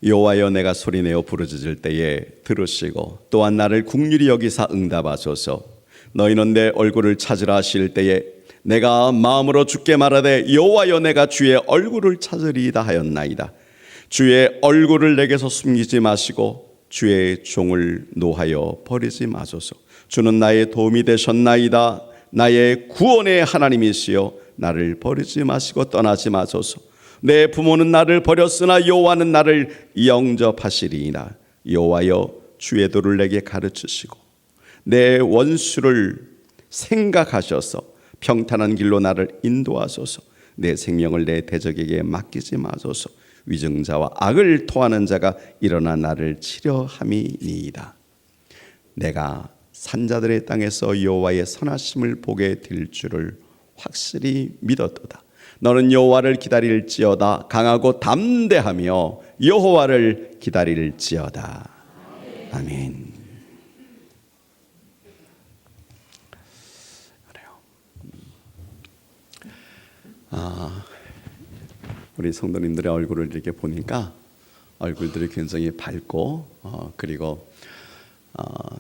여호와여, 내가 소리내어 부르짖을 때에 들으시고 또한 나를 긍휼히 여기사 응답하소서. 너희는 내 얼굴을 찾으라 하실 때에 내가 마음으로 주께 말하되 여호와여, 내가 주의 얼굴을 찾으리이다 하였나이다. 주의 얼굴을 내게서 숨기지 마시고 주의 종을 노하여 버리지 마소서. 주는 나의 도움이 되셨나이다. 나의 구원의 하나님이시여, 나를 버리지 마시고 떠나지 마소서. 내 부모는 나를 버렸으나 여호와는 나를 영접하시리이다. 여호와여, 주의 도를 내게 가르치시고 내 원수를 생각하셔서 평탄한 길로 나를 인도하소서. 내 생명을 내 대적에게 맡기지 마소서. 위증자와 악을 토하는 자가 일어나 나를 치려함이니이다. 내가 산자들의 땅에서 여호와의 선하심을 보게 될 줄을 확실히 믿었도다. 너는 여호와를 기다릴지어다. 강하고 담대하며 여호와를 기다릴지어다. 아멘. 우리 성도님들의 얼굴을 이렇게 보니까 얼굴들이 굉장히 밝고 그리고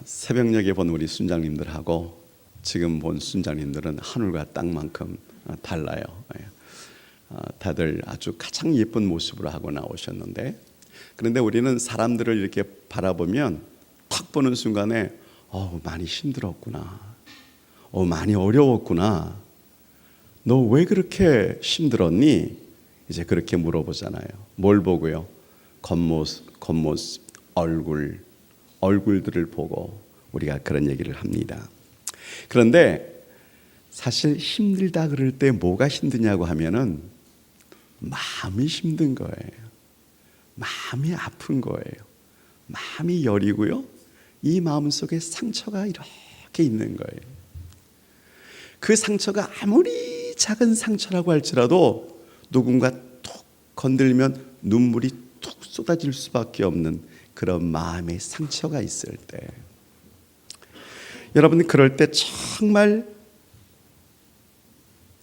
새벽녘에 본 우리 순장님들하고 지금 본 순장님들은 하늘과 땅만큼 달라요. 다들 아주 가장 예쁜 모습으로 하고 나오셨는데, 그런데 우리는 사람들을 이렇게 바라보면 탁 보는 순간에 많이 힘들었구나, 많이 어려웠구나, 너 왜 그렇게 힘들었니? 이제 그렇게 물어보잖아요. 뭘 보고요? 겉모습, 얼굴들을 보고 우리가 그런 얘기를 합니다. 그런데 사실 힘들다 그럴 때 뭐가 힘드냐고 하면은 마음이 힘든 거예요. 마음이 아픈 거예요. 마음이 여리고요, 이 마음 속에 상처가 이렇게 있는 거예요. 그 상처가 아무리 작은 상처라고 할지라도 누군가 툭 건들면 눈물이 툭 쏟아질 수밖에 없는 그런 마음의 상처가 있을 때, 여러분 그럴 때 정말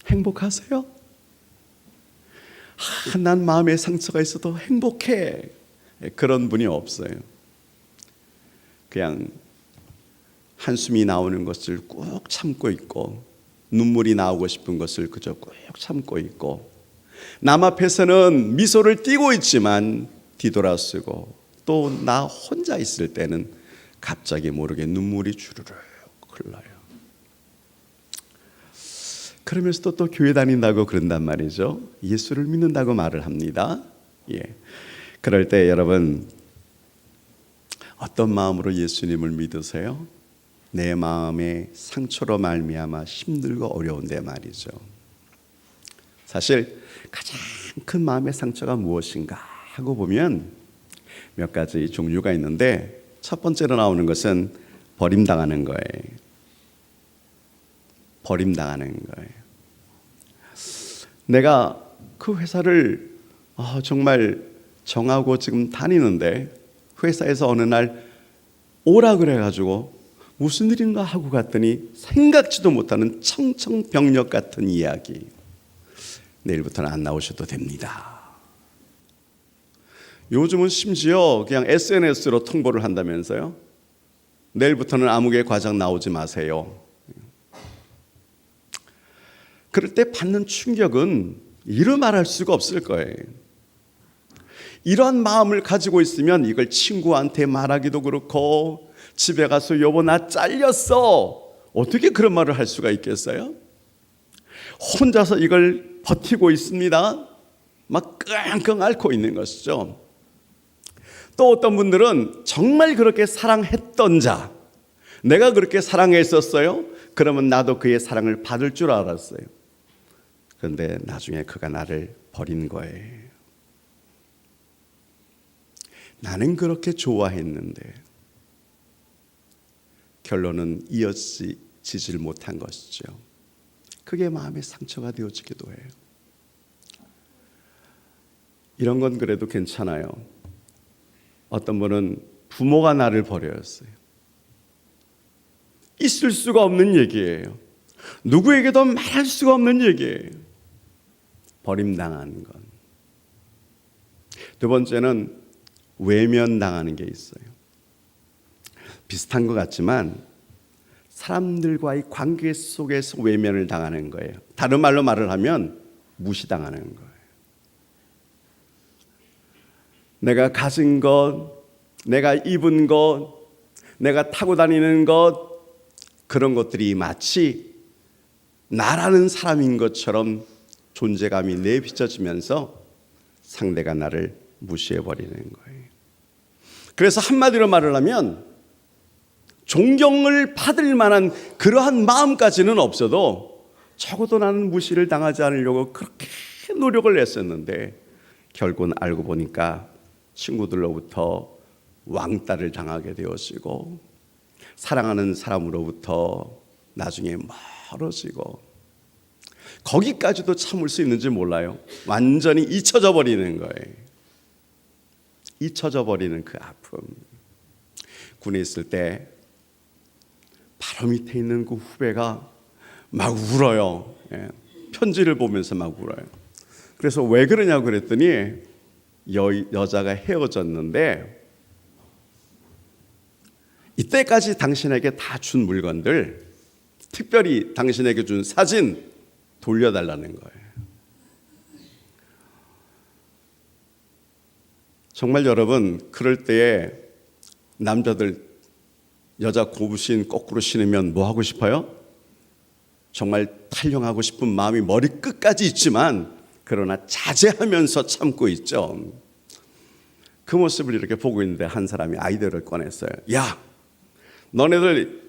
행복하세요? 난 마음에 상처가 있어도 행복해, 그런 분이 없어요. 그냥 한숨이 나오는 것을 꾹 참고 있고, 눈물이 나오고 싶은 것을 그저 꾹 참고 있고, 남 앞에서는 미소를 띠고 있지만 뒤돌아쓰고, 또 나 혼자 있을 때는 갑자기 모르게 눈물이 주르륵 흘러요. 그러면서도 또 교회 다닌다고 그런단 말이죠. 예수를 믿는다고 말을 합니다. 그럴 때 여러분 어떤 마음으로 예수님을 믿으세요? 내 마음의 상처로 말미암아 힘들고 어려운데 말이죠. 사실 가장 큰 마음의 상처가 무엇인가 하고 보면 몇 가지 종류가 있는데, 첫 번째로 나오는 것은 버림당하는 거예요. 버림당하는 거예요. 내가 그 회사를 정말 정하고 지금 다니는데, 회사에서 어느 날 오라 그래가지고 무슨 일인가 하고 갔더니 생각지도 못하는 청천벽력 같은 이야기. 내일부터는 안 나오셔도 됩니다. 요즘은 심지어 그냥 SNS로 통보를 한다면서요. 내일부터는 아무개 과장 나오지 마세요. 그럴 때 받는 충격은 이루 말할 수가 없을 거예요. 이러한 마음을 가지고 있으면 이걸 친구한테 말하기도 그렇고, 집에 가서 여보 나 잘렸어, 어떻게 그런 말을 할 수가 있겠어요? 혼자서 이걸 버티고 있습니다. 막 끙끙 앓고 있는 것이죠. 또 어떤 분들은 정말 그렇게 사랑했던 자, 내가 그렇게 사랑했었어요, 그러면 나도 그의 사랑을 받을 줄 알았어요. 그런데 나중에 그가 나를 버린 거예요. 나는 그렇게 좋아했는데 결론은 이어지질 못한 것이죠. 그게 마음의 상처가 되어지기도 해요. 이런 건 그래도 괜찮아요. 어떤 분은 부모가 나를 버렸어요. 있을 수가 없는 얘기예요. 누구에게도 말할 수가 없는 얘기예요. 버림당한 건. 두 번째는 외면당하는 게 있어요. 비슷한 것 같지만 사람들과의 관계 속에서 외면을 당하는 거예요. 다른 말로 말을 하면 무시당하는 거예요. 내가 가진 것, 내가 입은 것, 내가 타고 다니는 것, 그런 것들이 마치 나라는 사람인 것처럼 존재감이 내비쳐지면서 상대가 나를 무시해버리는 거예요. 그래서 한마디로 말을 하면 존경을 받을 만한 그러한 마음까지는 없어도 적어도 나는 무시를 당하지 않으려고 그렇게 노력을 했었는데 결국은 알고 보니까 친구들로부터 왕따를 당하게 되어지고 사랑하는 사람으로부터 나중에 멀어지고 거기까지도 참을 수 있는지 몰라요. 완전히 잊혀져 버리는 거예요. 잊혀져 버리는 그 아픔. 군에 있을 때 바로 밑에 있는 그 후배가 막 울어요. 편지를 보면서 막 울어요. 그래서 왜 그러냐고 그랬더니 여자가 헤어졌는데 이때까지 당신에게 다 준 물건들, 특별히 당신에게 준 사진 돌려달라는 거예요. 정말 여러분, 그럴 때에 남자들 여자 고무신 거꾸로 신으면 뭐 하고 싶어요? 정말 탈영하고 싶은 마음이 머리 끝까지 있지만 그러나 자제하면서 참고 있죠. 그 모습을 이렇게 보고 있는데 한 사람이 아이디어를 꺼냈어요. 야, 너네들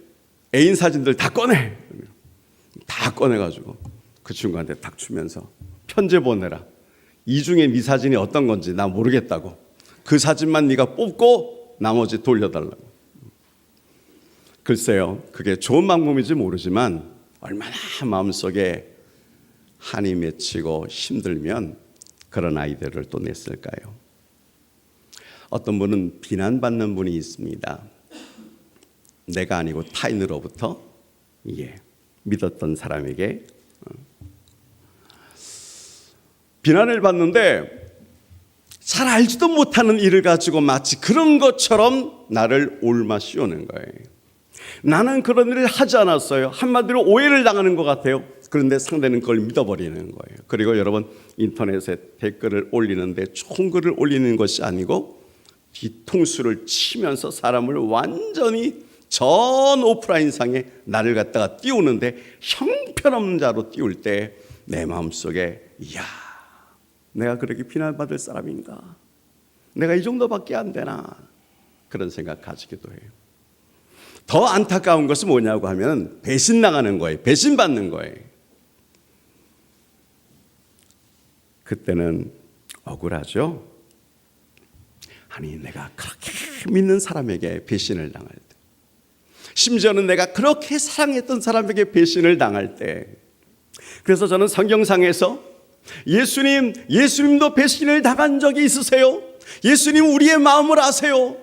애인 사진들 다 꺼내. 다 꺼내가지고 그 친구한테 탁 주면서 편지 보내라. 이 중에 네 사진이 어떤 건지 나 모르겠다고. 그 사진만 네가 뽑고 나머지 돌려달라고. 글쎄요, 그게 좋은 방법인지 모르지만 얼마나 마음속에 한이 맺히고 힘들면 그런 아이디어를 또 냈을까요? 어떤 분은 비난받는 분이 있습니다. 내가 아니고 타인으로부터 믿었던 사람에게 비난을 받는데 잘 알지도 못하는 일을 가지고 마치 그런 것처럼 나를 옮아 씌우는 거예요. 나는 그런 일을 하지 않았어요. 한마디로 오해를 당하는 것 같아요. 그런데 상대는 그걸 믿어버리는 거예요. 그리고 여러분, 인터넷에 댓글을 올리는데 좋은 글을 올리는 것이 아니고 뒤통수를 치면서 사람을 완전히 전 오프라인상에 나를 갖다가 띄우는데 형편없는 자로 띄울 때 내 마음속에 이야, 내가 그렇게 비난받을 사람인가? 내가 이 정도밖에 안 되나? 그런 생각 가지기도 해요. 더 안타까운 것은 뭐냐고 하면 배신당하는 거예요. 배신받는 거예요. 그때는 억울하죠. 아니, 내가 그렇게 믿는 사람에게 배신을 당할 때, 심지어는 내가 그렇게 사랑했던 사람에게 배신을 당할 때, 그래서 저는 성경상에서 예수님도 배신을 당한 적이 있으세요? 예수님 우리의 마음을 아세요?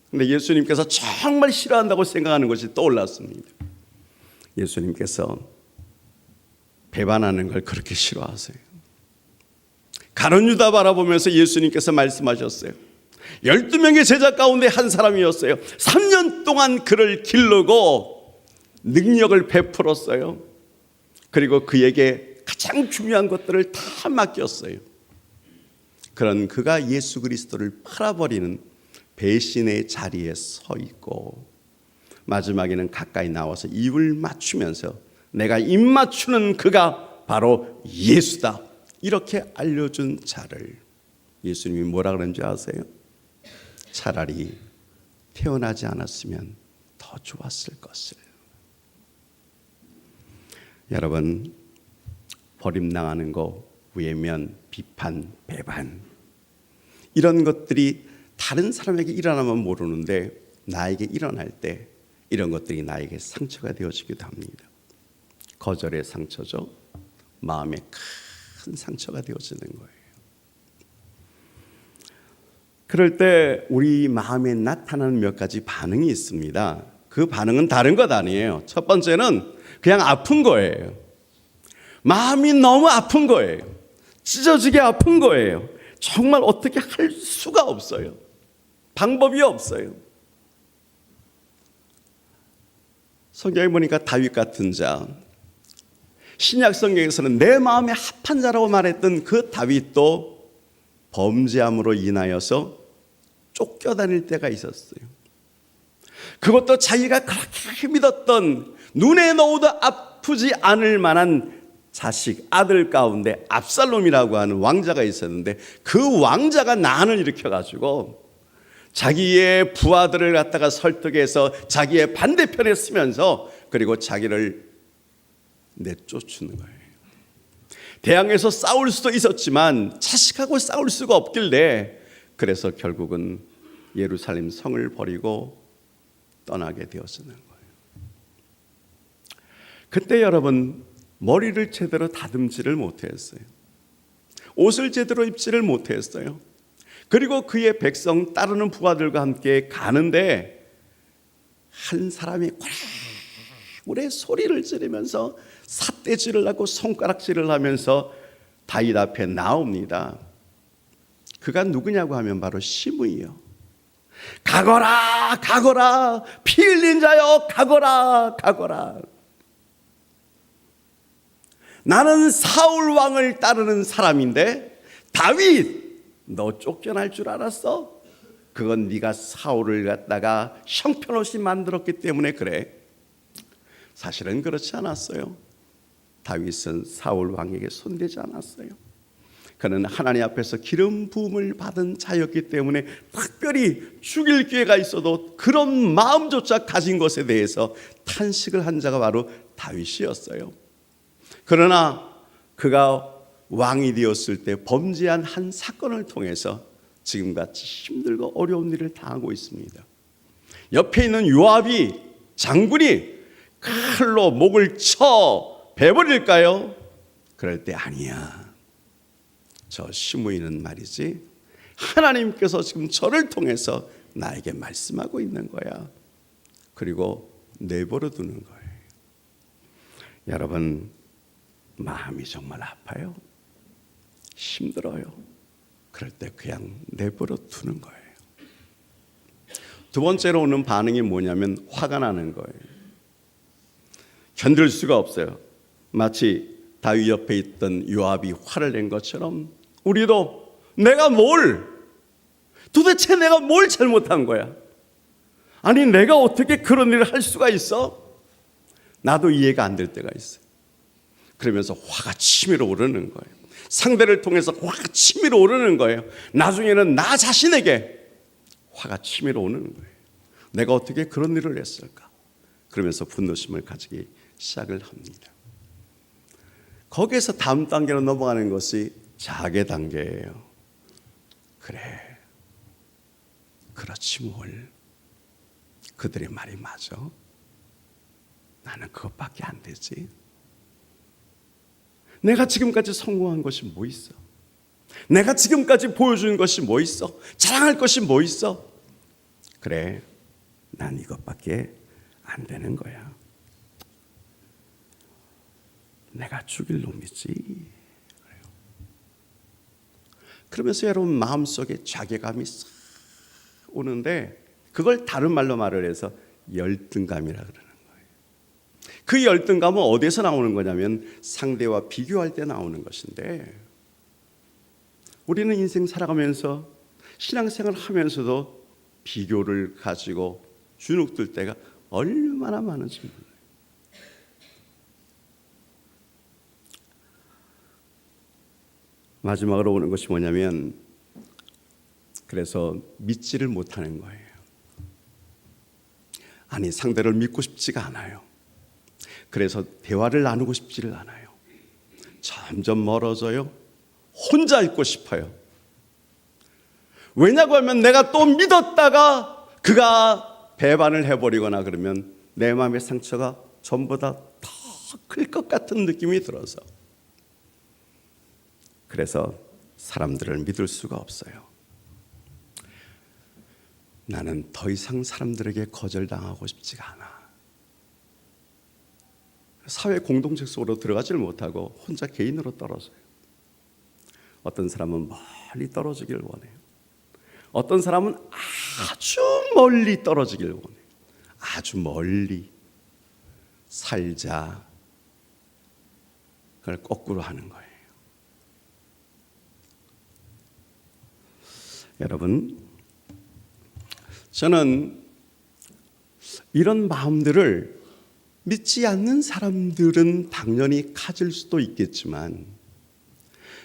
근데 예수님께서 정말 싫어한다고 생각하는 것이 떠올랐습니다. 예수님께서 배반하는 걸 그렇게 싫어하세요. 가룟 유다 바라보면서 예수님께서 말씀하셨어요. 12명의 제자 가운데 한 사람이었어요. 3년 동안 그를 기르고 능력을 베풀었어요. 그리고 그에게 가장 중요한 것들을 다 맡겼어요. 그런 그가 예수 그리스도를 팔아버리는 배신의 자리에 서 있고 마지막에는 가까이 나와서 입을 맞추면서 내가 입 맞추는 그가 바로 예수다, 이렇게 알려준 자를 예수님이 뭐라 그런지 아세요? 차라리 태어나지 않았으면 더 좋았을 것을. 여러분, 버림당하는 거, 외면, 비판, 배반, 이런 것들이 다른 사람에게 일어나면 모르는데 나에게 일어날 때 이런 것들이 나에게 상처가 되어지기도 합니다. 거절의 상처죠. 마음에 큰 상처가 되어지는 거예요. 그럴 때 우리 마음에 나타나는 몇 가지 반응이 있습니다. 그 반응은 다른 것 아니에요. 첫 번째는 그냥 아픈 거예요. 마음이 너무 아픈 거예요. 찢어지게 아픈 거예요. 정말 어떻게 할 수가 없어요. 방법이 없어요. 성경에 보니까 다윗 같은 자, 신약 성경에서는 내 마음에 합한 자라고 말했던 그 다윗도 범죄함으로 인하여서 쫓겨다닐 때가 있었어요. 그것도 자기가 그렇게 믿었던, 눈에 넣어도 아프지 않을 만한 자식, 아들 가운데 압살롬이라고 하는 왕자가 있었는데, 그 왕자가 난을 일으켜가지고 자기의 부하들을 갖다가 설득해서 자기의 반대편에 쓰면서, 그리고 자기를 내쫓는 거예요. 대항에서 싸울 수도 있었지만 자식하고 싸울 수가 없길래, 그래서 결국은 예루살렘 성을 버리고 떠나게 되었는 거예요. 그때 여러분, 머리를 제대로 다듬지를 못했어요. 옷을 제대로 입지를 못했어요. 그리고 그의 백성 따르는 부하들과 함께 가는데, 한 사람이 고래 소리를 지르면서 삿대질을 하고 손가락질을 하면서 다윗 앞에 나옵니다. 그가 누구냐고 하면 바로 시므이요. 가거라, 가거라, 피 흘린 자여, 가거라, 가거라. 나는 사울 왕을 따르는 사람인데, 다윗, 너 쫓겨날 줄 알았어? 그건 네가 사울을 갖다가 형편없이 만들었기 때문에 그래. 사실은 그렇지 않았어요. 다윗은 사울 왕에게 손대지 않았어요. 그는 하나님 앞에서 기름 부음을 받은 자였기 때문에 특별히 죽일 기회가 있어도 그런 마음조차 가진 것에 대해서 탄식을 한 자가 바로 다윗이었어요. 그러나 그가 왕이 되었을 때 범죄한 한 사건을 통해서 지금같이 힘들고 어려운 일을 당하고 있습니다. 옆에 있는 요압이, 장군이 칼로 목을 쳐 베버릴까요? 그럴 때 아니야. 저 시므이는 말이지, 하나님께서 지금 저를 통해서 나에게 말씀하고 있는 거야. 그리고 내버려 두는 거예요. 여러분, 마음이 정말 아파요. 힘들어요. 그럴 때 그냥 내버려 두는 거예요. 두 번째로 오는 반응이 뭐냐면 화가 나는 거예요. 견딜 수가 없어요. 마치 다윗 옆에 있던 요압이 화를 낸 것처럼 우리도 도대체 내가 뭘 잘못한 거야? 아니, 내가 어떻게 그런 일을 할 수가 있어? 나도 이해가 안 될 때가 있어요. 그러면서 화가 치밀어 오르는 거예요. 상대를 통해서 화가 치밀어 오르는 거예요. 나중에는 나 자신에게 화가 치밀어 오르는 거예요. 내가 어떻게 그런 일을 했을까? 그러면서 분노심을 가지기 시작을 합니다. 거기에서 다음 단계로 넘어가는 것이 자개 단계예요. 그래, 그렇지 뭘. 그들의 말이 맞아. 나는 그것밖에 안 되지. 내가 지금까지 성공한 것이 뭐 있어? 내가 지금까지 보여준 것이 뭐 있어? 자랑할 것이 뭐 있어? 그래, 난 이것밖에 안 되는 거야. 내가 죽일 놈이지. 그래요. 그러면서 여러분 마음속에 자괴감이 싹 오는데, 그걸 다른 말로 말을 해서 열등감이라 그러는 거예요. 그 열등감은 어디서 나오는 거냐면 상대와 비교할 때 나오는 것인데, 우리는 인생 살아가면서 신앙생활 하면서도 비교를 가지고 주눅들 때가 얼마나 많은지 몰라요. 마지막으로 오는 것이 뭐냐면, 그래서 믿지를 못하는 거예요. 아니, 상대를 믿고 싶지가 않아요. 그래서 대화를 나누고 싶지를 않아요. 점점 멀어져요. 혼자 있고 싶어요. 왜냐고 하면 내가 또 믿었다가 그가 배반을 해버리거나 그러면 내 마음의 상처가 전보다 더 클 것 같은 느낌이 들어서, 그래서 사람들을 믿을 수가 없어요. 나는 더 이상 사람들에게 거절당하고 싶지가 않아. 사회 공동체 속으로 들어가지를 못하고 혼자 개인으로 떨어져요. 어떤 사람은 멀리 떨어지기를 원해요. 어떤 사람은 아주 멀리 떨어지길 원해요. 아주 멀리 살자. 그걸 거꾸로 하는 거예요. 여러분, 저는 이런 마음들을 믿지 않는 사람들은 당연히 가질 수도 있겠지만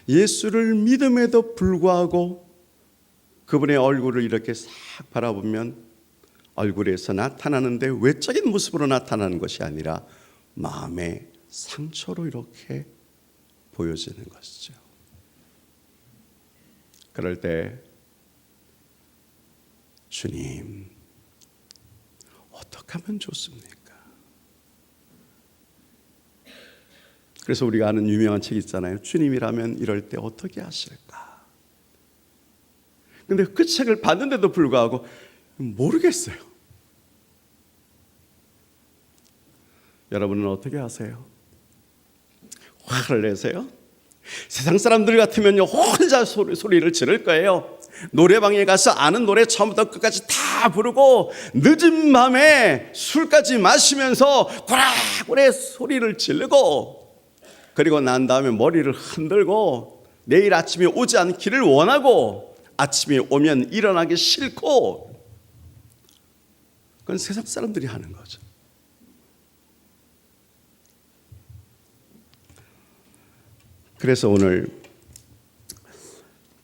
예수를 믿음에도 불구하고 그분의 얼굴을 이렇게 싹 바라보면 얼굴에서 나타나는데 외적인 모습으로 나타나는 것이 아니라 마음의 상처로 이렇게 보여지는 것이죠. 그럴 때 주님, 어떻게 하면 좋습니까? 그래서 우리가 아는 유명한 책 있잖아요. 주님이라면 이럴 때 어떻게 하실까? 근데 그 책을 봤는데도 불구하고 모르겠어요. 여러분은 어떻게 하세요? 화를 내세요? 세상 사람들 같으면요 혼자 소리를 지를 거예요. 노래방에 가서 아는 노래 처음부터 끝까지 다 부르고 늦은 밤에 술까지 마시면서 고래고래 소리를 지르고 그리고 난 다음에 머리를 흔들고 내일 아침에 오지 않기를 원하고 아침에 오면 일어나기 싫고, 그건 세상 사람들이 하는 거죠. 그래서 오늘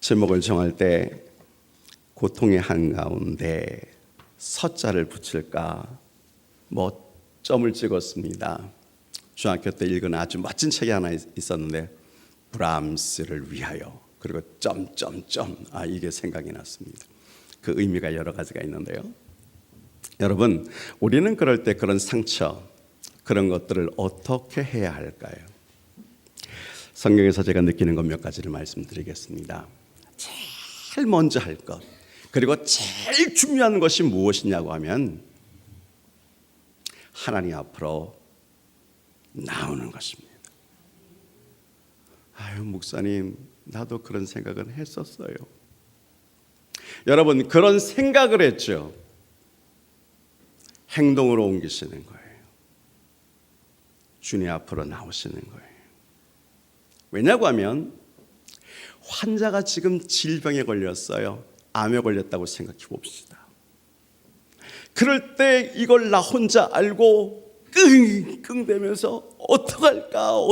제목을 정할 때 고통의 한가운데 서자를 붙일까 점을 찍었습니다. 중학교 때 읽은 아주 멋진 책이 하나 있었는데 브람스를 위하여 그리고 점점점 이게 생각이 났습니다. 그 의미가 여러 가지가 있는데요. 여러분, 우리는 그럴 때 그런 상처, 그런 것들을 어떻게 해야 할까요? 성경에서 제가 느끼는 것 몇 가지를 말씀드리겠습니다. 제일 먼저 할 것, 그리고 제일 중요한 것이 무엇이냐고 하면 하나님 앞으로 나오는 것입니다. 아유, 목사님, 나도 그런 생각은 했었어요. 여러분, 그런 생각을 했죠. 행동으로 옮기시는 거예요. 주님 앞으로 나오시는 거예요. 왜냐고 하면 환자가 지금 질병에 걸렸어요. 암에 걸렸다고 생각해 봅시다. 그럴 때 이걸 나 혼자 알고 끙끙대면서 어떡할까.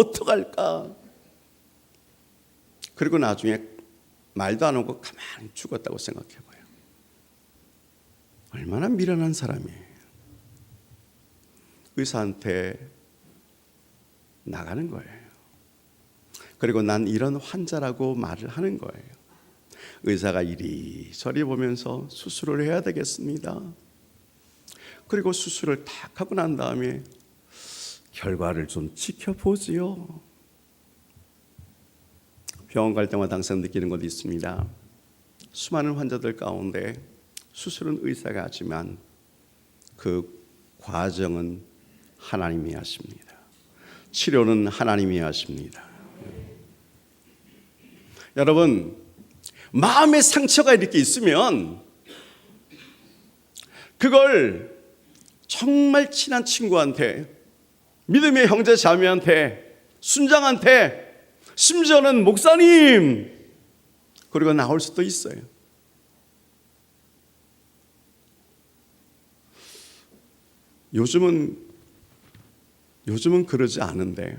그리고 나중에 말도 안 하고 가만히 죽었다고 생각해 봐요. 얼마나 미련한 사람이에요. 의사한테 나가는 거예요. 그리고 난 이런 환자라고 말을 하는 거예요. 의사가 이리저리 보면서 수술을 해야 되겠습니다. 그리고 수술을 딱 하고 난 다음에 결과를 좀 지켜보지요. 병원 갈 때마다 항상 느끼는 것도 있습니다. 수많은 환자들 가운데 수술은 의사가 하지만 그 과정은 하나님이 하십니다. 치료는 하나님이 하십니다. 여러분, 마음의 상처가 이렇게 있으면 그걸 정말 친한 친구한테, 믿음의 형제 자매한테, 순장한테, 심지어는 목사님, 그리고 나올 수도 있어요. 요즘은 그러지 않은데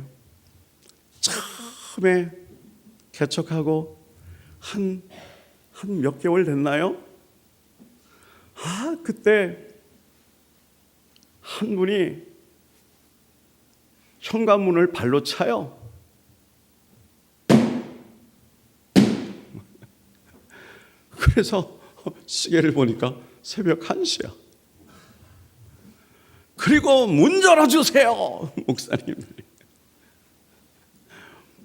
처음에 개척하고 한 몇 개월 됐나요? 그때 한 분이 현관문을 발로 차요. 그래서 시계를 보니까 새벽 1시야. 그리고 문 열어주세요, 목사님들이.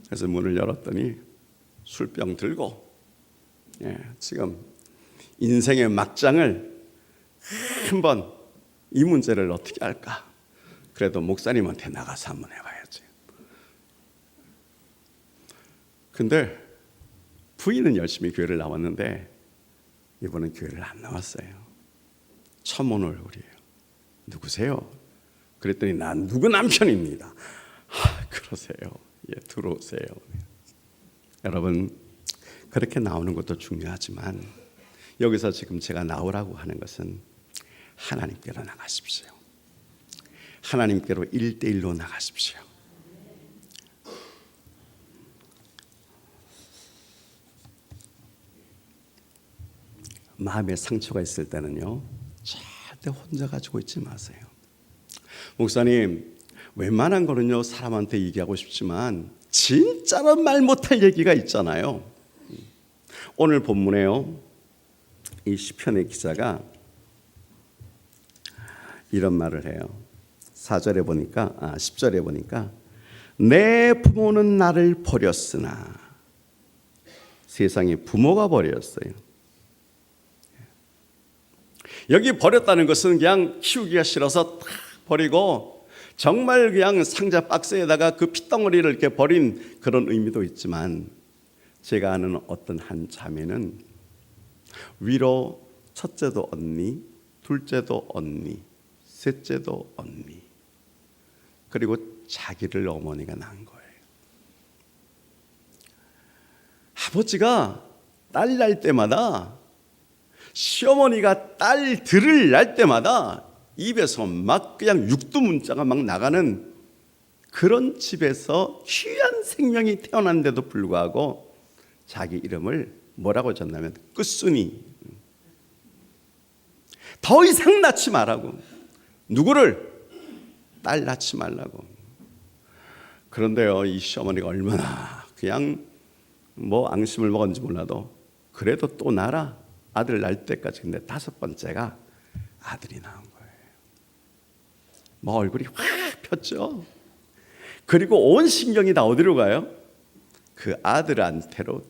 그래서 문을 열었더니 술병 들고, 지금 인생의 막장을 한번 이 문제를 어떻게 할까? 그래도 목사님한테 나가서 한번 해봐야지. 근데 부인은 열심히 교회를 나왔는데 이분은 교회를 안 나왔어요. 처음 온 얼굴이에요. 누구세요? 그랬더니 난 누구 남편입니다. 그러세요. 예, 들어오세요. 여러분, 그렇게 나오는 것도 중요하지만 여기서 지금 제가 나오라고 하는 것은 하나님께로 나가십시오. 하나님께로 1대1로 나가십시오. 마음에 상처가 있을 때는요, 절대 혼자 가지고 있지 마세요. 목사님, 웬만한 거는요 사람한테 얘기하고 싶지만 진짜로 말 못할 얘기가 있잖아요. 오늘 본문에요, 이 시편의 기자가 이런 말을 해요. 4절에 보니까 10절에 보니까 내 부모는 나를 버렸으나, 세상에 부모가 버렸어요. 여기 버렸다는 것은 그냥 키우기가 싫어서 다 버리고 정말 그냥 상자 박스에다가 그 핏덩어리를 이렇게 버린 그런 의미도 있지만, 제가 아는 어떤 한 자매는 위로 첫째도 언니, 둘째도 언니, 셋째도 언니, 그리고 자기를 어머니가 낳은 거예요. 아버지가 딸 낳을 때마다, 시어머니가 딸들을 낳을 때마다 입에서 막 그냥 육두문자가 막 나가는 그런 집에서 귀한 생명이 태어났는데도 불구하고 자기 이름을 뭐라고 졌냐면 끝순이, 더 이상 낳지 말라고. 누구를? 딸 낳지 말라고. 그런데요, 이 시어머니가 얼마나 그냥 뭐 앙심을 먹었는지 몰라도 그래도 또 낳아라. 아들 낳을 때까지. 근데 5번째가 아들이 나온 거예요. 뭐 얼굴이 확 폈죠. 그리고 온 신경이 다 어디로 가요? 그 아들한테로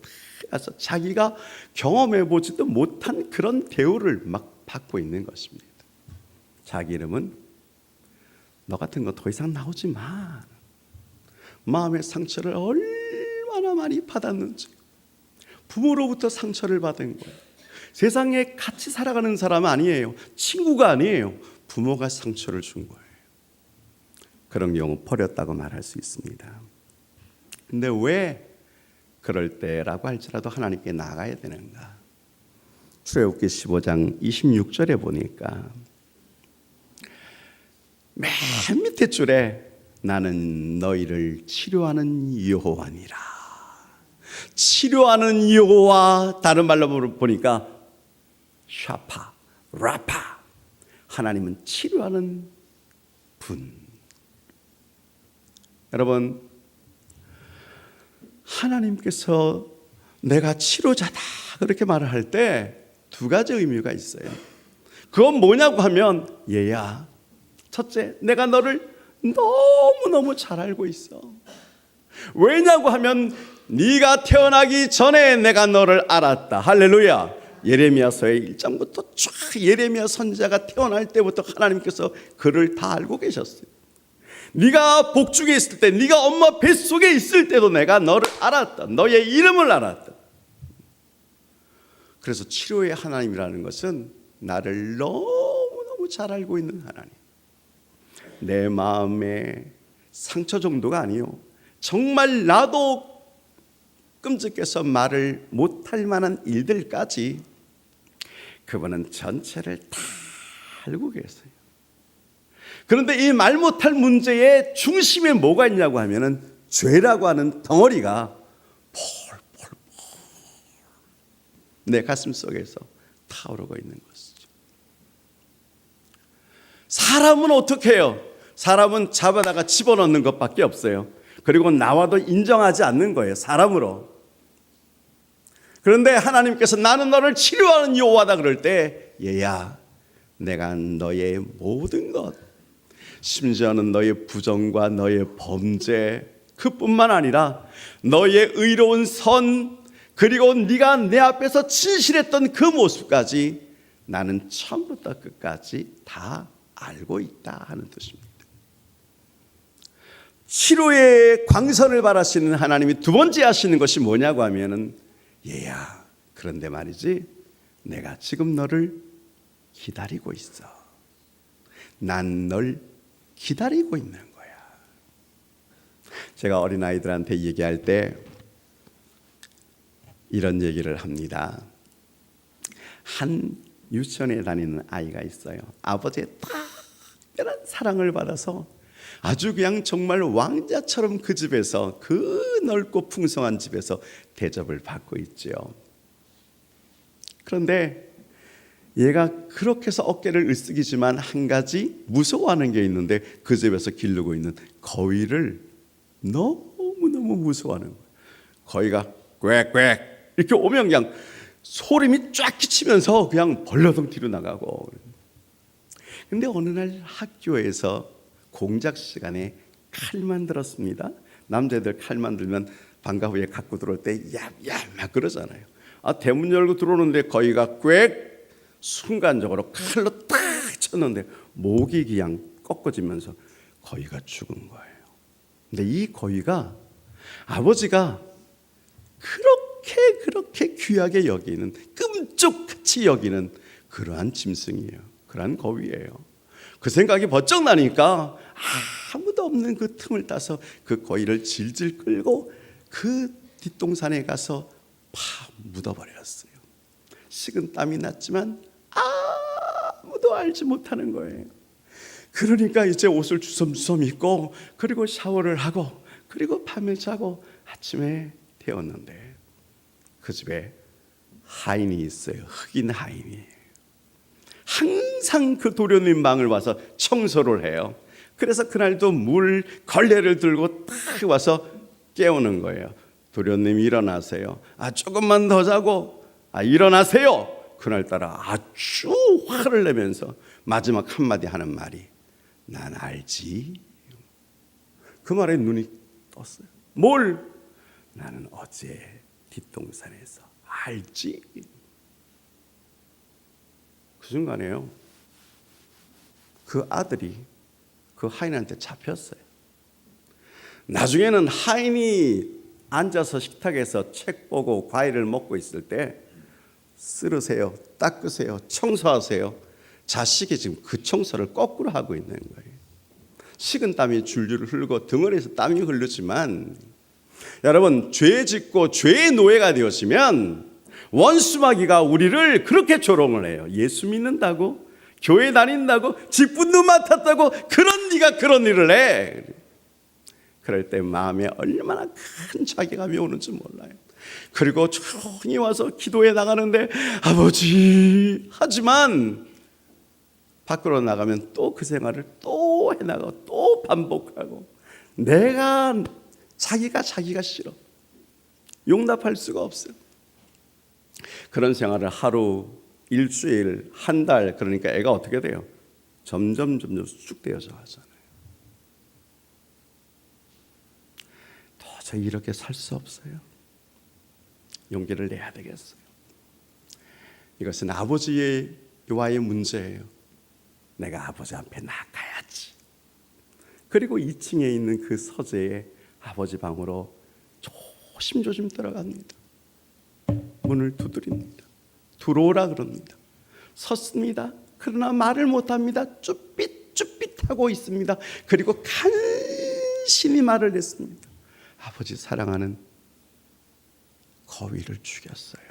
가서 자기가 경험해보지도 못한 그런 대우를 막 받고 있는 것입니다. 자기 이름은 너 같은 거 더 이상 나오지 마. 마음의 상처를 얼마나 많이 받았는지, 부모로부터 상처를 받은 거예요. 세상에 같이 살아가는 사람은 아니에요. 친구가 아니에요. 부모가 상처를 준 거예요. 그런 경우 버렸다고 말할 수 있습니다. 근데 왜 그럴 때라고 할지라도 하나님께 나가야 되는가? 출애굽기 15장 26절에 보니까 맨 밑에 줄에 나는 너희를 치료하는 여호와니라. 치료하는 여호와, 다른 말로 보니까 샤파, 라파. 하나님은 치료하는 분. 여러분, 하나님께서 내가 치료자다 그렇게 말을 할 때 2가지 의미가 있어요. 그건 뭐냐고 하면, 얘야, 첫째, 내가 너를 너무너무 잘 알고 있어. 왜냐고 하면 네가 태어나기 전에 내가 너를 알았다. 할렐루야. 예레미야서의 1장부터 쫙 예레미야 선지자가 태어날 때부터 하나님께서 그를 다 알고 계셨어요. 네가 복중에 있을 때, 네가 엄마 뱃속에 있을 때도 내가 너를 알았다. 너의 이름을 알았다. 그래서 치료의 하나님이라는 것은 나를 너무너무 잘 알고 있는 하나님. 내 마음의 상처 정도가 아니요, 정말 나도 끔찍해서 말을 못할 만한 일들까지 그분은 전체를 다 알고 계세요. 그런데 이 말 못할 문제의 중심에 뭐가 있냐고 하면은 죄라고 하는 덩어리가 폴폴폴 내 가슴 속에서 타오르고 있는 것이죠. 사람은 어떻게 해요? 사람은 잡아다가 집어넣는 것밖에 없어요. 그리고 나와도 인정하지 않는 거예요, 사람으로. 그런데 하나님께서 나는 너를 치료하는 여호와다 그럴 때, 얘야, 내가 너의 모든 것, 심지어는 너의 부정과 너의 범죄, 그뿐만 아니라 너의 의로운 선, 그리고 네가 내 앞에서 진실했던 그 모습까지 나는 처음부터 끝까지 다 알고 있다 하는 뜻입니다. 치료의 광선을 바라시는 하나님이 2번째 하시는 것이 뭐냐고 하면은, 얘야, 그런데 말이지, 내가 지금 너를 기다리고 있어. 난 널 기다리고 있는 거야. 제가 어린아이들한테 얘기할 때 이런 얘기를 합니다. 한 유치원에 다니는 아이가 있어요. 아버지의 특별한 사랑을 받아서 아주 그냥 정말 왕자처럼 그 집에서, 그 넓고 풍성한 집에서 대접을 받고 있지요. 그런데 얘가 그렇게 해서 어깨를 으쓱이지만 한 가지 무서워하는 게 있는데, 그 집에서 기르고 있는 거위를 너무너무 무서워하는 거예요. 거위가 꽥꽥 이렇게 오면 그냥 소름이 쫙 끼치면서 그냥 벌러덩 뒤로 나가고. 근데 어느 날 학교에서 공작 시간에 칼만 들었습니다. 남자애들 칼만 들면 방과 후에 갖고 들어올 때 얍얍 막 그러잖아요. 대문 열고 들어오는데 거위가 꽥 순간적으로 칼로 딱 쳤는데 목이 그냥 꺾어지면서 거위가 죽은 거예요. 근데 이 거위가 아버지가 그렇게 귀하게 여기는, 끔찍같이 여기는 그러한 짐승이에요. 그러한 거위예요. 그 생각이 번쩍 나니까 아무도 없는 그 틈을 따서 그 거위를 질질 끌고 그 뒷동산에 가서 파 묻어버렸어요. 식은 땀이 났지만 아무도 알지 못하는 거예요. 그러니까 이제 옷을 주섬주섬 입고, 그리고 샤워를 하고, 그리고 밤을 자고 아침에 되었는데 그 집에 하인이 있어요. 흑인 하인이. 항상 그 도련님 방을 와서 청소를 해요. 그래서 그날도 물 걸레를 들고 딱 와서 깨우는 거예요. 도련님 일어나세요. 조금만 더 자고. 일어나세요. 그날따라 아주 화를 내면서 마지막 한마디 하는 말이, 난 알지. 그 말에 눈이 떴어요. 뭘? 나는 어제 뒷동산에서 알지. 그 순간에요, 그 아들이 그 하인한테 잡혔어요. 나중에는 하인이 앉아서 식탁에서 책 보고 과일을 먹고 있을 때 쓸으세요, 닦으세요, 청소하세요. 자식이 지금 그 청소를 거꾸로 하고 있는 거예요. 식은 땀이 줄줄 흐르고 덩어리에서 땀이 흐르지만, 여러분, 죄 짓고 죄의 노예가 되었으면 원수마귀가 우리를 그렇게 조롱을 해요. 예수 믿는다고? 교회 다닌다고? 직분도 맡았다고? 그런 네가 그런 일을 해. 그럴 때 마음에 얼마나 큰 자괴감이 오는지 몰라요. 그리고 조용히 와서 기도해 나가는데 아버지 하지만 밖으로 나가면 또 그 생활을 또 해나가고 또 반복하고, 내가 자기가 싫어. 용납할 수가 없어요. 그런 생활을 하루, 일주일, 한 달, 그러니까 애가 어떻게 돼요? 점점 수축되어져 가잖아요. 도저히 이렇게 살 수 없어요. 용기를 내야 되겠어요. 이것은 아버지와의 문제예요. 내가 아버지 앞에 나가야지. 그리고 2층에 있는 그 서재에 아버지 방으로 조심조심 들어갑니다. 문을 두드립니다. 들어오라 그럽니다. 섰습니다. 그러나 말을 못합니다. 쭈삣쭈삣하고 있습니다. 그리고 간신히 말을 했습니다. 아버지 사랑하는 거위를 죽였어요.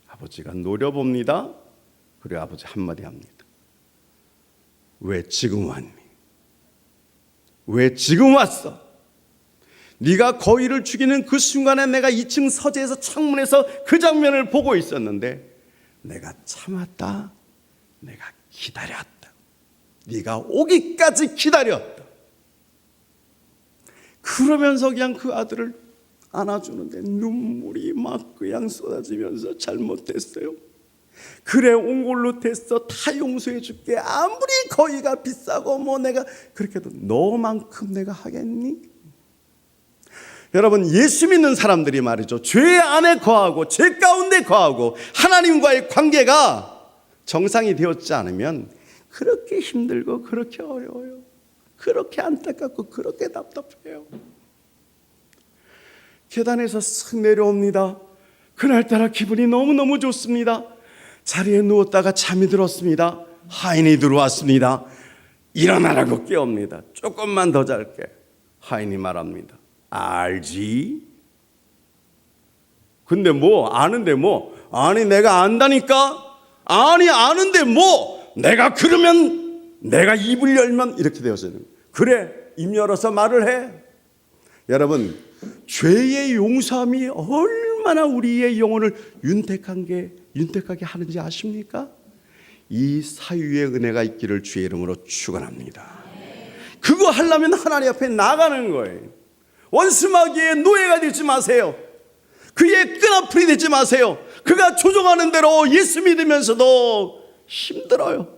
아버지가 노려봅니다. 그리고 아버지 한마디 합니다. 왜 지금 왔니? 왜 지금 왔어? 네가 거위를 죽이는 그 순간에 내가 2층 서재에서 창문에서 그 장면을 보고 있었는데, 내가 참았다. 내가 기다렸다. 네가 오기까지 기다렸다. 그러면서 그냥 그 아들을 안아주는데 눈물이 막 그냥 쏟아지면서, 잘못됐어요. 그래, 온 걸로 됐어. 다 용서해 줄게. 아무리 거위가 비싸고 뭐 내가 그렇게 해도 너만큼 내가 하겠니? 여러분, 예수 믿는 사람들이 말이죠, 죄 안에 거하고 죄 가운데 거하고 하나님과의 관계가 정상이 되었지 않으면 그렇게 힘들고 그렇게 어려워요. 그렇게 안타깝고 그렇게 답답해요. 계단에서 쓱 내려옵니다. 그날따라 기분이 너무너무 좋습니다. 자리에 누웠다가 잠이 들었습니다. 하인이 들어왔습니다. 일어나라고 깨웁니다. 조금만 더 잘게. 하인이 말합니다. 알지? 근데 뭐 아는데 뭐? 아니 내가 안다니까? 아니 아는데 뭐? 내가 그러면 내가 입을 열면 이렇게 되어서는 그래 입 열어서 말을 해. 여러분 죄의 용서함이 얼마나 우리의 영혼을 윤택하게 하는지 아십니까? 이 사유의 은혜가 있기를 주의 이름으로 축원합니다. 그거 하려면 하나님 앞에 나가는 거예요. 원수마귀의 노예가 되지 마세요. 그의 끈앞풀이 되지 마세요. 그가 조종하는 대로 예수 믿으면서도 힘들어요.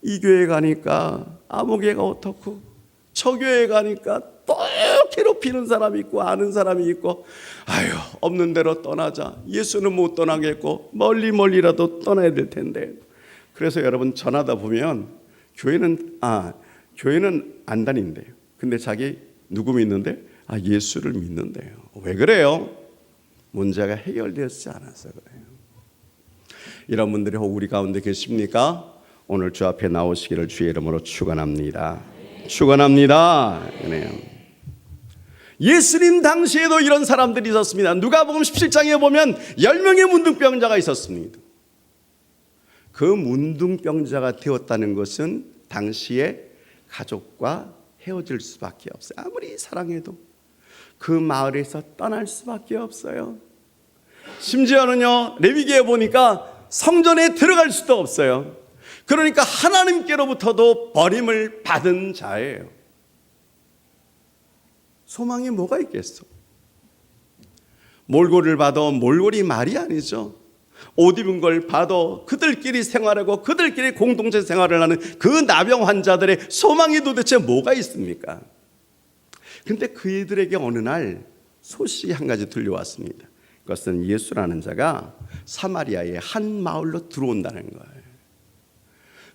이 교회 가니까 아무 교회가 어떻고 저 교회 가니까 또 괴롭히는 사람이 있고 아는 사람이 있고 아유 없는 대로 떠나자. 예수는 못 떠나겠고 멀리라도 떠나야 될 텐데. 그래서 여러분 전하다 보면 교회는 안 다닌대요. 근데 자기 누구 믿는데? 예수를 믿는데요. 왜 그래요? 문제가 해결되었지 않아서 그래요. 이런 분들이 혹 우리 가운데 계십니까? 오늘 주 앞에 나오시기를 주의 이름으로 축원합니다. 축원합니다. 예수님 당시에도 이런 사람들이 있었습니다. 누가복음 17장에 보면 10명의 문둥병자가 있었습니다. 그 문둥병자가 되었다는 것은 당시에 가족과 헤어질 수밖에 없어요. 아무리 사랑해도 그 마을에서 떠날 수밖에 없어요. 심지어는요 레위기에 보니까 성전에 들어갈 수도 없어요. 그러니까 하나님께로부터도 버림을 받은 자예요. 소망이 뭐가 있겠어? 몰골을 봐도 몰골이 말이 아니죠. 옷 입은 걸 봐도 그들끼리 생활하고 그들끼리 공동체 생활을 하는 그 나병 환자들의 소망이 도대체 뭐가 있습니까? 근데 그들에게 어느 날 소식이 한 가지 들려왔습니다. 그것은 예수라는 자가 사마리아의 한 마을로 들어온다는 거예요.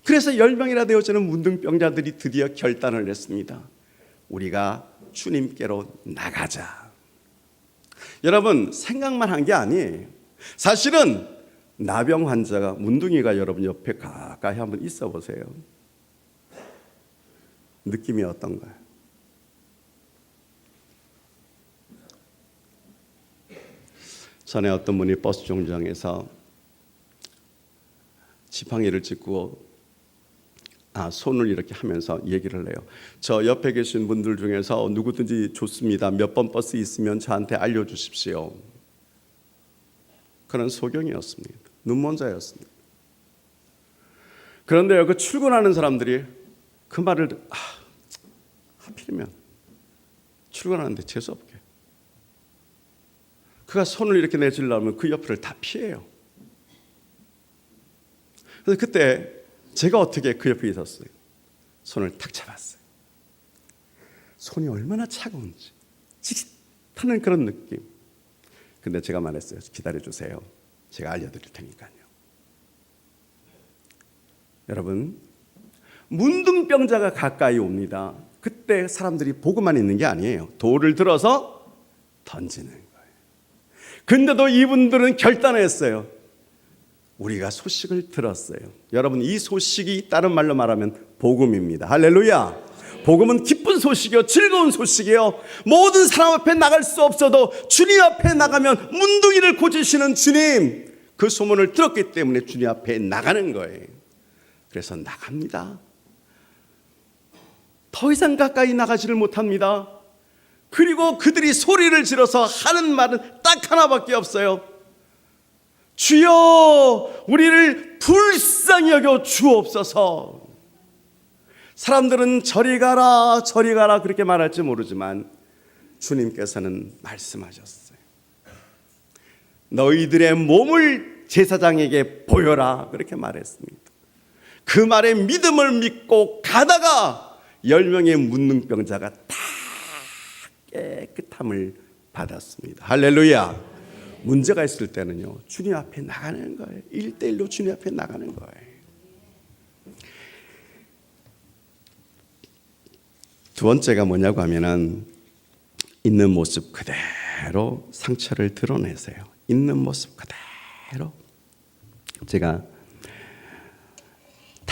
그래서 10명이나 되어지는 문둥병자들이 드디어 결단을 했습니다. 우리가 주님께로 나가자. 여러분 생각만 한 게 아니에요. 사실은 나병 환자가 문둥이가 여러분 옆에 가까이 한번 있어 보세요. 느낌이 어떤가요? 전에 어떤 분이 버스 정류장에서 지팡이를 짚고 손을 이렇게 하면서 얘기를 해요. 저 옆에 계신 분들 중에서 누구든지 좋습니다. 몇 번 버스 있으면 저한테 알려주십시오. 그런 소경이었습니다. 눈먼자였습니다. 그런데 그 출근하는 사람들이 그 말을 하필이면 출근하는데 재수없게 그가 손을 이렇게 내주려면 그 옆을 다 피해요. 그래서 그때 제가 어떻게 그 옆에 있었어요. 손을 탁 잡았어요. 손이 얼마나 차가운지 찌릿하는 그런 느낌. 근데 제가 말했어요. 기다려주세요. 제가 알려드릴 테니까요. 여러분 문둥병자가 가까이 옵니다. 그때 사람들이 보고만 있는 게 아니에요. 돌을 들어서 던지는 거예요. 근데도 이분들은 결단했어요. 우리가 소식을 들었어요. 여러분 이 소식이 다른 말로 말하면 복음입니다. 할렐루야. 복음은 기쁜 소식이요 즐거운 소식이요. 모든 사람 앞에 나갈 수 없어도 주님 앞에 나가면 문둥이를 고치시는 주님, 그 소문을 들었기 때문에 주님 앞에 나가는 거예요. 그래서 나갑니다. 더 이상 가까이 나가지를 못합니다. 그리고 그들이 소리를 지르서 하는 말은 딱 하나밖에 없어요. 주여 우리를 불쌍히 여겨 주옵소서. 사람들은 저리 가라 저리 가라 그렇게 말할지 모르지만 주님께서는 말씀하셨어요. 너희들의 몸을 제사장에게 보여라 그렇게 말했습니다. 그 말에 믿음을 믿고 가다가 10명의 문둥병자가 다 깨끗함을 받았습니다. 할렐루야. 문제가 있을 때는요 주님 앞에 나가는 거예요. 1대1로 주님 앞에 나가는 거예요. 두 번째가 뭐냐고 하면은 있는 모습 그대로 상처를 드러내세요. 있는 모습 그대로. 제가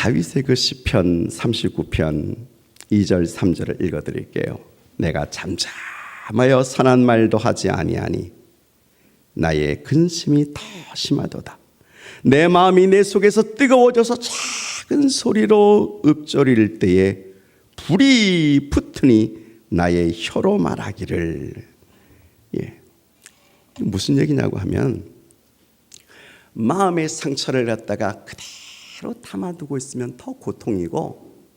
다윗의 그 시편 39편 2절 3절을 읽어드릴게요. 내가 잠잠하여 선한 말도 하지 아니하니 나의 근심이 더 심하도다. 내 마음이 내 속에서 뜨거워져서 작은 소리로 읊조릴 때에 불이 붙으니 나의 혀로 말하기를. 무슨 얘기냐고 하면 마음의 상처를 갖다가 그대로 담아두고 있으면 더 고통이고,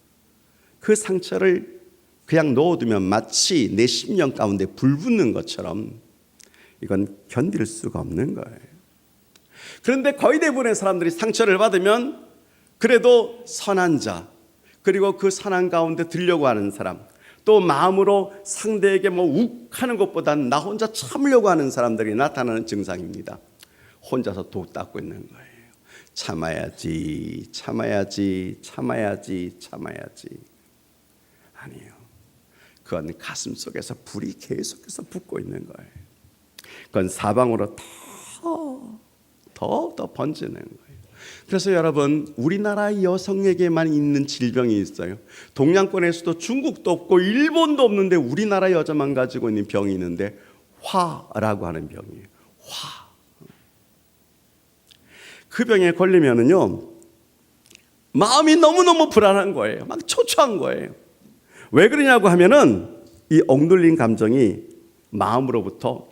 그 상처를 그냥 넣어두면 마치 내 심령 가운데 불 붙는 것처럼 이건 견딜 수가 없는 거예요. 그런데 거의 대부분의 사람들이 상처를 받으면 그래도 선한 자, 그리고 그 선한 가운데 들려고 하는 사람, 또 마음으로 상대에게 욱하는 것보다는 나 혼자 참으려고 하는 사람들이 나타나는 증상입니다. 혼자서 독 닦고 있는 거예요. 참아야지, 참아야지, 참아야지, 참아야지. 아니에요. 그건 가슴 속에서 불이 계속해서 붙고 있는 거예요. 그건 사방으로 더 번지는 거예요. 그래서 여러분, 우리나라 여성에게만 있는 질병이 있어요. 동양권에서도 중국도 없고 일본도 없는데 우리나라 여자만 가지고 있는 병이 있는데 화라고 하는 병이에요. 화. 그 병에 걸리면은요, 마음이 너무너무 불안한 거예요. 막 초조한 거예요. 왜 그러냐고 하면은 이 억눌린 감정이 마음으로부터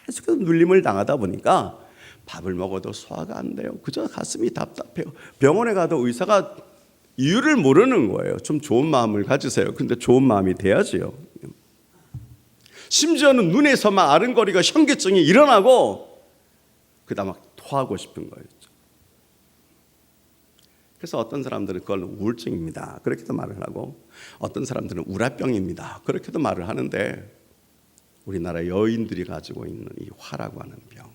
계속 눌림을 당하다 보니까 밥을 먹어도 소화가 안 돼요. 그저 가슴이 답답해요. 병원에 가도 의사가 이유를 모르는 거예요. 좀 좋은 마음을 가지세요. 근데 좋은 마음이 돼야지요. 심지어는 눈에서 막 아른거리가 현기증이 일어나고 그다음 막 토하고 싶은 거예요. 그래서 어떤 사람들은 그걸 우울증입니다, 그렇게도 말을 하고, 어떤 사람들은 우라병입니다, 그렇게도 말을 하는데, 우리나라 여인들이 가지고 있는 이 화라고 하는 병,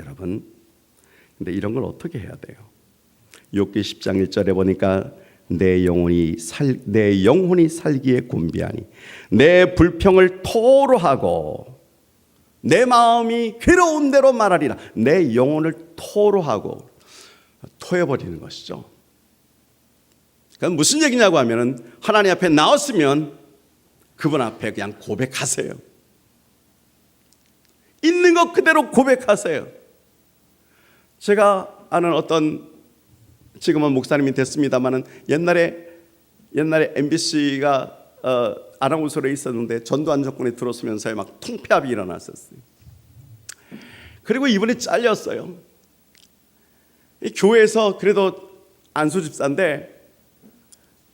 여러분, 근데 이런 걸 어떻게 해야 돼요? 욥기 10장 1절에 보니까 내 영혼이 살기에 곤비하니 내 불평을 토로하고 내 마음이 괴로운 대로 말하리라. 내 영혼을 토로하고, 토해버리는 것이죠. 그러니까 무슨 얘기냐고 하면은 하나님 앞에 나왔으면 그분 앞에 그냥 고백하세요. 있는 것 그대로 고백하세요. 제가 아는 어떤, 지금은 목사님이 됐습니다마는 옛날에 MBC가 아나운서로 있었는데 전두환 정권에 들어서면서 막 통폐합이 일어났었어요. 그리고 이분이 잘렸어요. 이 교회에서 그래도 안수 집사인데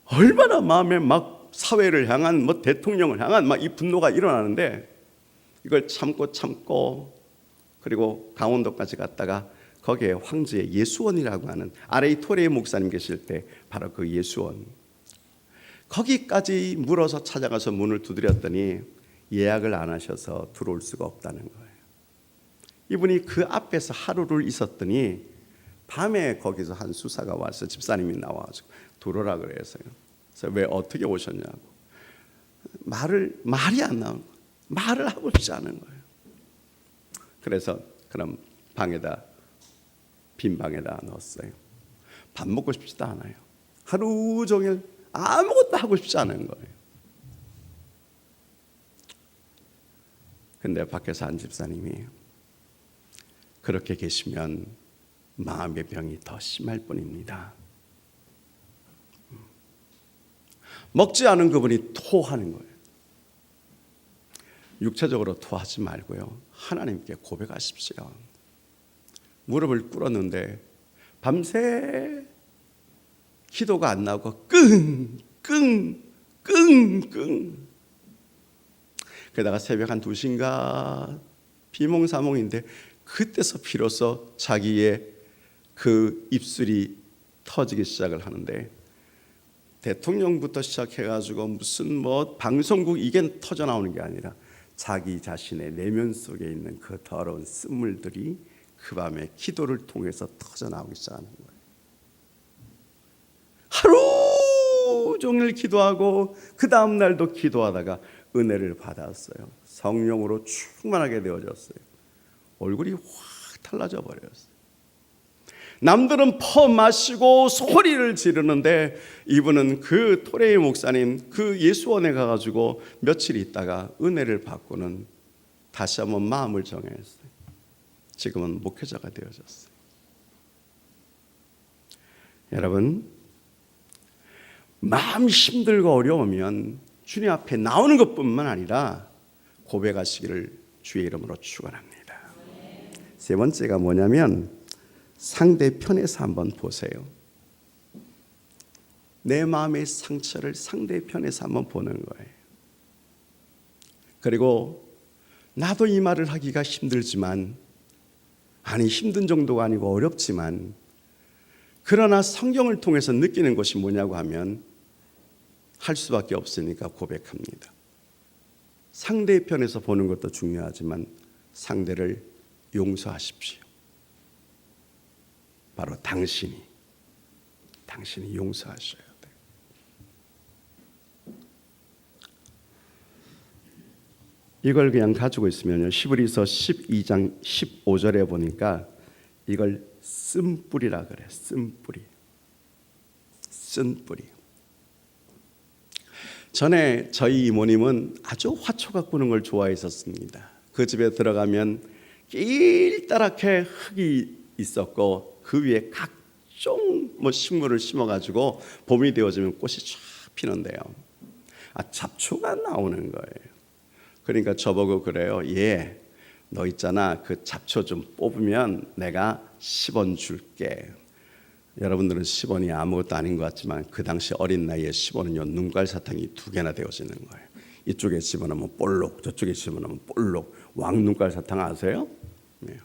얼마나 마음에 막 사회를 향한, 대통령을 향한 막 이 분노가 일어나는데, 이걸 참고 그리고 강원도까지 갔다가 거기에 황제의 예수원이라고 하는 RA 토레이 목사님 계실 때 바로 그 예수원, 거기까지 물어서 찾아가서 문을 두드렸더니 예약을 안 하셔서 들어올 수가 없다는 거예요. 이분이 그 앞에서 하루를 있었더니 밤에 거기서 한 수사가 와서 집사님이 나와가지고 들어오라 그래서요. 그래서 왜 어떻게 오셨냐고, 말이 안 나오는 거예요. 말을 하고 싶지 않은 거예요. 그래서 그럼 빈 방에다 넣었어요. 밥 먹고 싶지도 않아요. 하루 종일 아무것도 하고 싶지 않은 거예요. 근데 밖에서 한 집사님이, 그렇게 계시면 마음의 병이 더 심할 뿐입니다. 먹지 않은 그분이 토하는 거예요. 육체적으로 토하지 말고요, 하나님께 고백하십시오. 무릎을 꿇었는데 밤새 기도가 안 나오고 끙끙. 게다가 새벽 한 2시인가 비몽사몽인데 그때서 비로소 자기의 그 입술이 터지기 시작을 하는데, 대통령부터 시작해가지고 무슨 방송국 이게 터져 나오는 게 아니라 자기 자신의 내면 속에 있는 그 더러운 쓴물들이 그 밤에 기도를 통해서 터져 나오기 시작하는 거예요. 하루 종일 기도하고 그 다음 날도 기도하다가 은혜를 받았어요. 성령으로 충만하게 되어졌어요. 얼굴이 확 달라져 버렸어요. 남들은 퍼마시고 소리를 지르는데 이분은 그 토레이 목사님 그 예수원에 가가지고 며칠 있다가 은혜를 받고는 다시 한번 마음을 정했어요. 지금은 목회자가 되어졌어요. 여러분, 마음 힘들고 어려우면 주님 앞에 나오는 것뿐만 아니라 고백하시기를 주의 이름으로 축원합니다. 세 번째가 뭐냐면 상대편에서 한번 보세요. 내 마음의 상처를 상대편에서 한번 보는 거예요. 그리고 나도 이 말을 하기가 힘들지만, 아니 힘든 정도가 아니고 어렵지만, 그러나 성경을 통해서 느끼는 것이 뭐냐고 하면 할 수밖에 없으니까 고백합니다. 상대편에서 보는 것도 중요하지만 상대를 용서하십시오. 바로 당신이 용서하셔야 돼요. 이걸 그냥 가지고 있으면요, 히브리서 12장 15절에 보니까 이걸 쓴뿌리라 그래. 쓴뿌리. 전에 저희 이모님은 아주 화초 가꾸는 걸 좋아했었습니다. 그 집에 들어가면 길다랗게 흙이 있었고 그 위에 각종 식물을 심어가지고 봄이 되어지면 꽃이 쫙 피는데요. 잡초가 나오는 거예요. 그러니까 저보고 그래요. 너 있잖아, 그 잡초 좀 뽑으면 내가 10원 줄게. 여러분들은 10원이 아무것도 아닌 것 같지만 그 당시 어린 나이에 10원은요 눈깔 사탕이 2개나 되어지는 거예요. 이쪽에 집어넣으면 볼록, 저쪽에 집어넣으면 볼록. 왕눈깔 사탕 아세요? 네.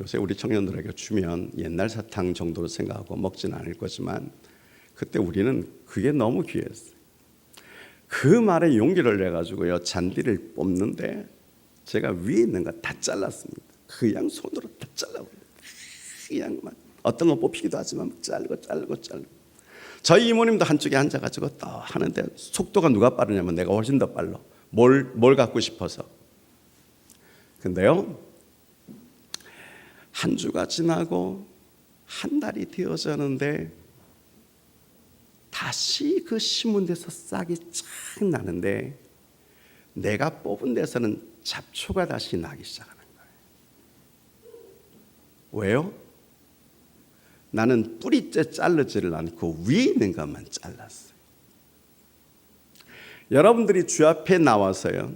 요새 우리 청년들에게 주면 옛날 사탕 정도로 생각하고 먹지는 않을 거지만 그때 우리는 그게 너무 귀했어요. 그 말에 용기를 내가지고요 잔디를 뽑는데 제가 위에 있는 거 다 잘랐습니다. 그냥 손으로 다 잘라버려요. 그냥 막 어떤 건 뽑히기도 하지만 자르고. 저희 이모님도 한쪽에 앉아가지고 또 하는데 속도가 누가 빠르냐면 내가 훨씬 더 빨라. 뭘 갖고 싶어서. 근데요, 한 주가 지나고 한 달이 되어졌는데 다시 그 심은 데서 싹이 쫙 나는데 내가 뽑은 데서는 잡초가 다시 나기 시작하는 거예요. 왜요? 나는 뿌리째 자르지를 않고 위에 있는 것만 잘랐어요. 여러분들이 주 앞에 나와서요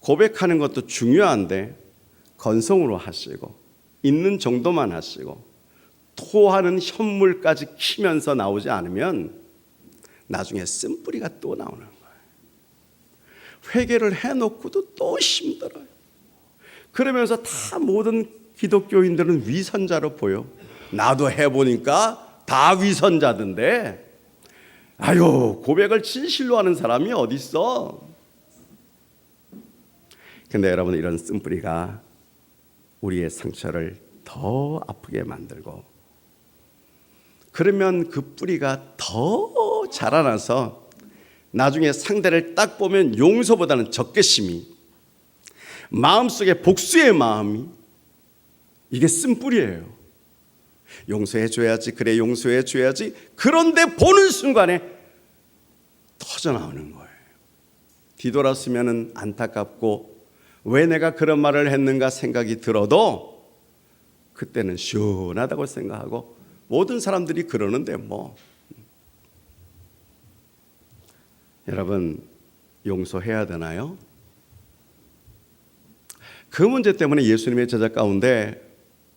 고백하는 것도 중요한데 건성으로 하시고 있는 정도만 하시고 토하는 현물까지 키면서 나오지 않으면 나중에 쓴뿌리가 또 나오는 거예요. 회개를 해놓고도 또 힘들어요. 그러면서 다 모든 기독교인들은 위선자로 보여. 나도 해보니까 다 위선자던데 고백을 진실로 하는 사람이 어디 있어? 근데 여러분, 이런 쓴뿌리가 우리의 상처를 더 아프게 만들고 그러면 그 뿌리가 더 자라나서 나중에 상대를 딱 보면 용서보다는 적개심이, 마음속에 복수의 마음이, 이게 쓴뿌리예요. 용서해줘야지, 그래 용서해줘야지. 그런데 보는 순간에 터져나오는 거예요. 뒤돌았으면 안타깝고 왜 내가 그런 말을 했는가 생각이 들어도 그때는 시원하다고 생각하고 모든 사람들이 그러는데 여러분, 용서해야 되나요? 그 문제 때문에 예수님의 제자 가운데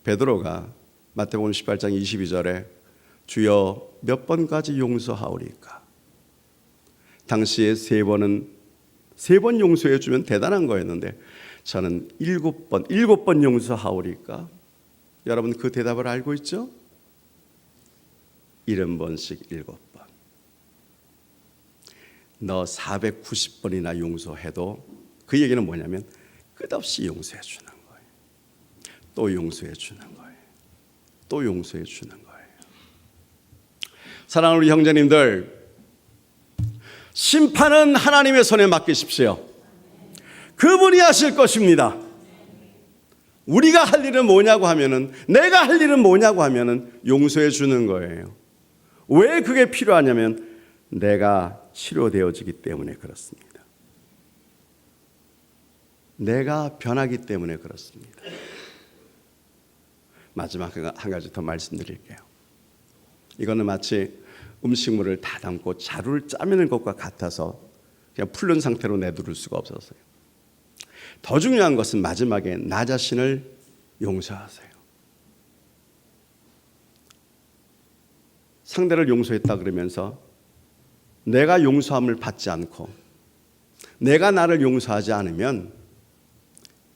베드로가 마태복음 18장 22절에 주여 몇 번까지 용서하오리까? 당시에 3번 용서해 주면 대단한 거였는데 저는 7번 용서하오리까? 여러분, 그 대답을 알고 있죠? 70번씩 7번. 너 490번이나 용서해도 그 얘기는 뭐냐면 끝없이 용서해 주는 거예요. 또 용서해 주는 거예요. 또 용서해 주는 거예요. 사랑하는 우리 형제님들, 심판은 하나님의 손에 맡기십시오. 그분이 하실 것입니다. 우리가 할 일은 뭐냐고 하면은, 내가 할 일은 뭐냐고 하면은 용서해 주는 거예요. 왜 그게 필요하냐면 내가 치료되어지기 때문에 그렇습니다. 내가 변하기 때문에 그렇습니다. 마지막 한 가지 더 말씀드릴게요. 이거는 마치 음식물을 다 담고 자루를 짜매는 것과 같아서 그냥 풀른 상태로 내두를 수가 없었어요. 더 중요한 것은 마지막에 나 자신을 용서하세요. 상대를 용서했다 그러면서 내가 용서함을 받지 않고 내가 나를 용서하지 않으면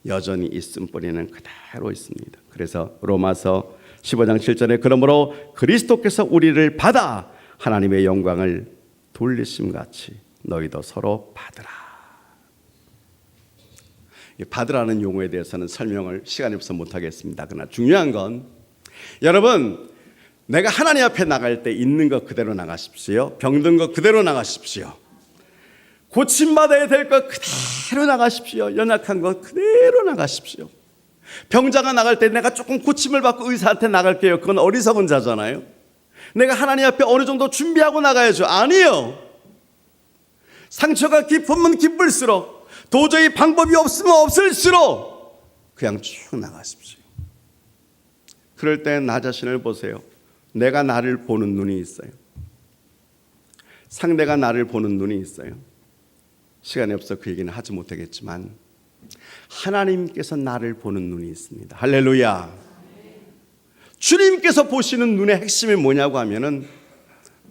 여전히 있음뿌리는 그대로 있습니다. 그래서 로마서 15장 7절에 그러므로 그리스도께서 우리를 받아 하나님의 영광을 돌리심같이 너희도 서로 받으라. 받으라는 용어에 대해서는 설명을 시간이 없어서 못하겠습니다. 그러나 중요한 건 여러분, 내가 하나님 앞에 나갈 때 있는 것 그대로 나가십시오. 병든 것 그대로 나가십시오. 고침받아야 될 것 그대로 나가십시오. 연약한 것 그대로 나가십시오. 병자가 나갈 때 내가 조금 고침을 받고 의사한테 나갈게요. 그건 어리석은 자잖아요. 내가 하나님 앞에 어느 정도 준비하고 나가야죠. 아니요. 상처가 깊으면 깊을수록, 도저히 방법이 없으면 없을수록 그냥 쭉 나가십시오. 그럴 때 나 자신을 보세요. 내가 나를 보는 눈이 있어요. 상대가 나를 보는 눈이 있어요. 시간이 없어 그 얘기는 하지 못하겠지만 하나님께서 나를 보는 눈이 있습니다. 할렐루야. 주님께서 보시는 눈의 핵심이 뭐냐고 하면은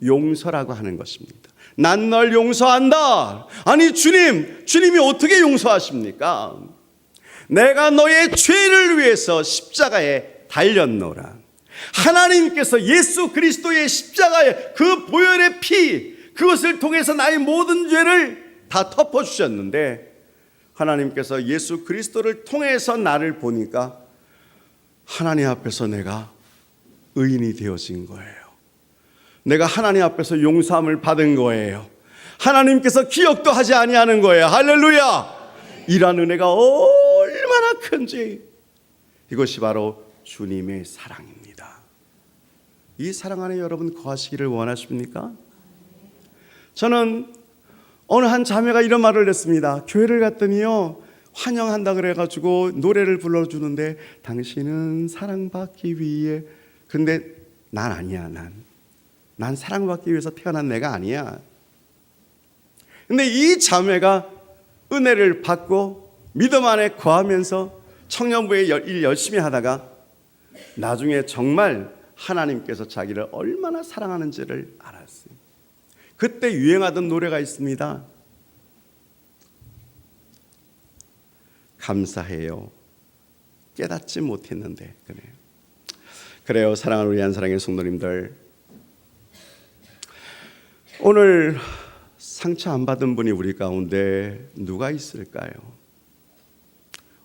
용서라고 하는 것입니다. 난 널 용서한다. 아니 주님이 어떻게 용서하십니까? 내가 너의 죄를 위해서 십자가에 달렸노라. 하나님께서 예수 그리스도의 십자가의 그 보혈의 피, 그것을 통해서 나의 모든 죄를 다 덮어주셨는데 하나님께서 예수 그리스도를 통해서 나를 보니까 하나님 앞에서 내가 의인이 되어진 거예요. 내가 하나님 앞에서 용서함을 받은 거예요. 하나님께서 기억도 하지 아니하는 거예요. 할렐루야. 이런 은혜가 얼마나 큰지, 이것이 바로 주님의 사랑입니다. 이 사랑 안에 여러분 거하시기를 원하십니까? 저는 어느 한 자매가 이런 말을 했습니다. 교회를 갔더니요, 환영한다 그래가지고 노래를 불러주는데 당신은 사랑받기 위해, 근데 난 아니야. 난 사랑받기 위해서 태어난 내가 아니야. 근데 이 자매가 은혜를 받고 믿음 안에 거하면서 청년부의 일 열심히 하다가 나중에 정말 하나님께서 자기를 얼마나 사랑하는지를 알았어요. 그때 유행하던 노래가 있습니다. 감사해요. 깨닫지 못했는데. 그래요. 사랑하는 우리 한사랑의 성도님들, 오늘 상처 안 받은 분이 우리 가운데 누가 있을까요?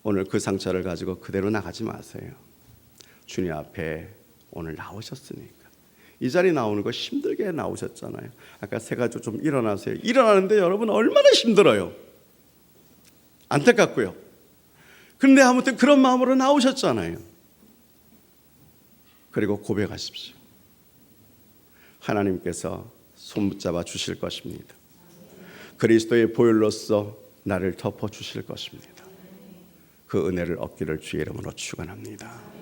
오늘 그 상처를 가지고 그대로 나가지 마세요. 주님 앞에 오늘 나오셨으니까. 이 자리 나오는 거 힘들게 나오셨잖아요. 아까 세 가지 좀 일어나세요. 일어나는데 여러분 얼마나 힘들어요. 안타깝고요. 그런데 아무튼 그런 마음으로 나오셨잖아요. 그리고 고백하십시오. 하나님께서 손 붙잡아 주실 것입니다. 그리스도의 보혈로서 나를 덮어 주실 것입니다. 그 은혜를 얻기를 주의 이름으로 축원합니다.